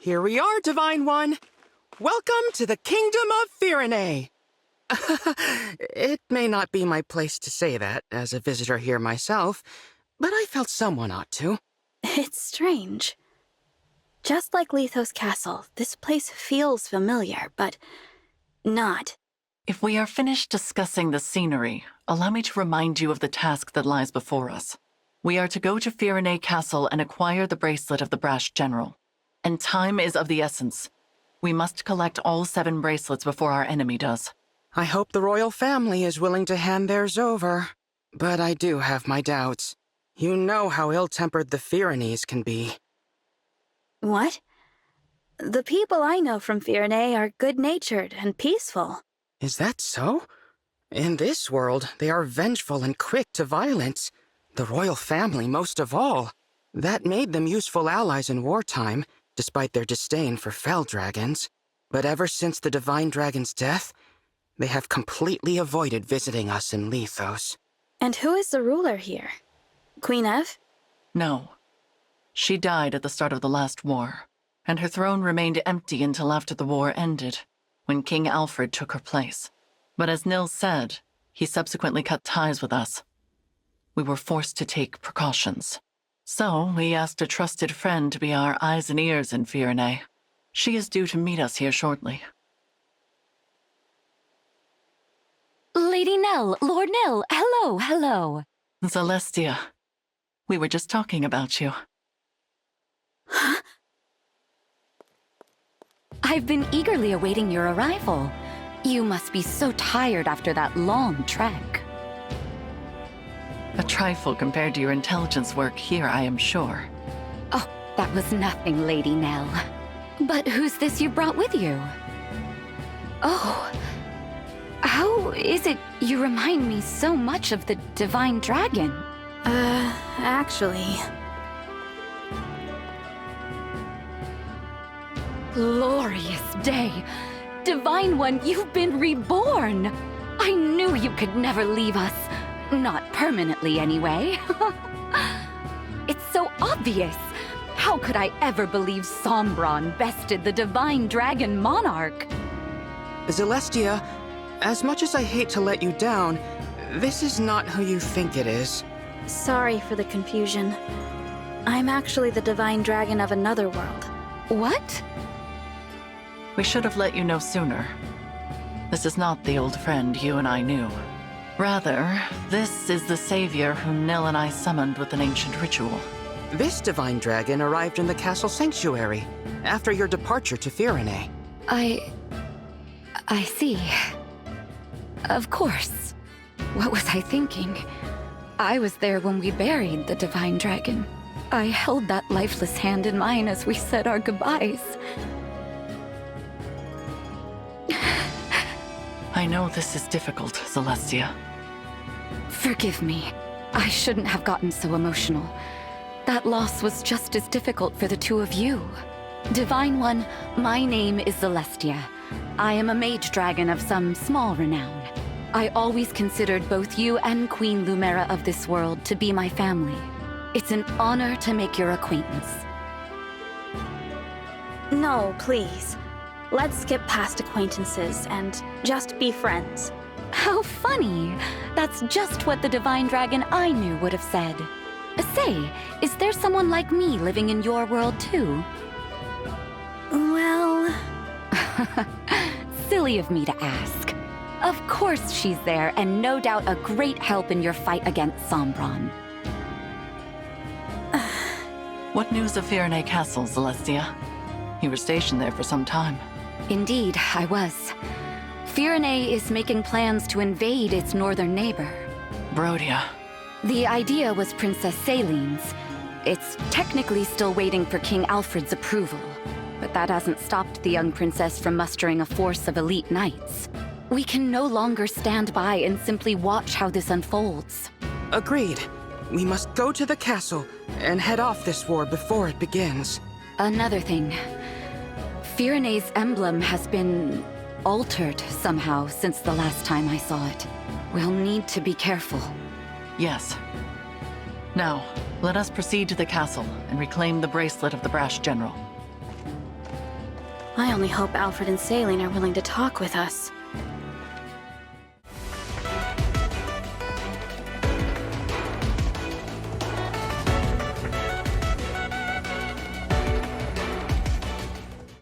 Here we are, Divine One. Welcome to the Kingdom of Firene. It may not be my place to say that, as a visitor here myself, but I felt someone ought to. It's strange. Just like Lethos Castle, this place feels familiar, but not. If we are finished discussing the scenery, allow me to remind you of the task that lies before us. We are to go to Firene Castle and acquire the bracelet of the Brash General. And time is of the essence. We must collect all 7 bracelets before our enemy does. I hope the royal family is willing to hand theirs over. But I do have my doubts. You know how ill-tempered the Firenes can be. What? The people I know from Firene are good-natured and peaceful. Is that so? In this world, they are vengeful and quick to violence. The royal family most of all. That made them useful allies in wartime, despite their disdain for fell dragons. But ever since the Divine Dragon's death, they have completely avoided visiting us in Lethos. And who is the ruler here? Queen Ev? No. She died at the start of the last war, and her throne remained empty until after the war ended, when King Alfred took her place. But as Nils said, he subsequently cut ties with us. We were forced to take precautions. So we asked a trusted friend to be our eyes and ears in Firene. She is due to meet us here shortly. Lady Nell, Lord Nell, hello, hello. Zelestia, we were just talking about you. Huh? I've been eagerly awaiting your arrival. You must be so tired after that long trek. A trifle compared to your intelligence work here, I am sure. Oh, that was nothing, Lady Nell. But who's this you brought with you? Oh, how is it you remind me so much of the Divine Dragon? Actually... Glorious day! Divine One, you've been reborn! I knew you could never leave us. Not permanently, anyway. It's so obvious. How could I ever believe Sombron bested the Divine Dragon Monarch? Zelestia, as much as I hate to let you down, this is not who you think it is. Sorry for the confusion. I'm actually the Divine Dragon of another world. What? We should have let you know sooner. This is not the old friend you and I knew. Rather, this is the savior whom Nell and I summoned with an ancient ritual. This Divine Dragon arrived in the castle sanctuary after your departure to Firene. I see. Of course. What was I thinking? I was there when we buried the Divine Dragon. I held that lifeless hand in mine as we said our goodbyes. I know this is difficult, Zelestia. Forgive me. I shouldn't have gotten so emotional. That loss was just as difficult for the two of you. Divine One, my name is Zelestia. I am a mage dragon of some small renown. I always considered both you and Queen Lumera of this world to be my family. It's an honor to make your acquaintance. No, please. Let's skip past acquaintances and just be friends. How funny! That's just what the Divine Dragon I knew would have said. Say, is there someone like me living in your world too? Well... Silly of me to ask. Of course she's there, and no doubt a great help in your fight against Sombron. What news of Firene Castle, Zelestia? You were stationed there for some time. Indeed, I was. Firene is making plans to invade its northern neighbor. Brodia. The idea was Princess Celine's. It's technically still waiting for King Alfred's approval, but that hasn't stopped the young princess from mustering a force of elite knights. We can no longer stand by and simply watch how this unfolds. Agreed. We must go to the castle and head off this war before it begins. Another thing. Firene's emblem has been altered somehow since the last time I saw it. We'll need to be careful. Yes. Now, let us proceed to the castle and reclaim the bracelet of the Brash General. I only hope Alfred and Saline are willing to talk with us.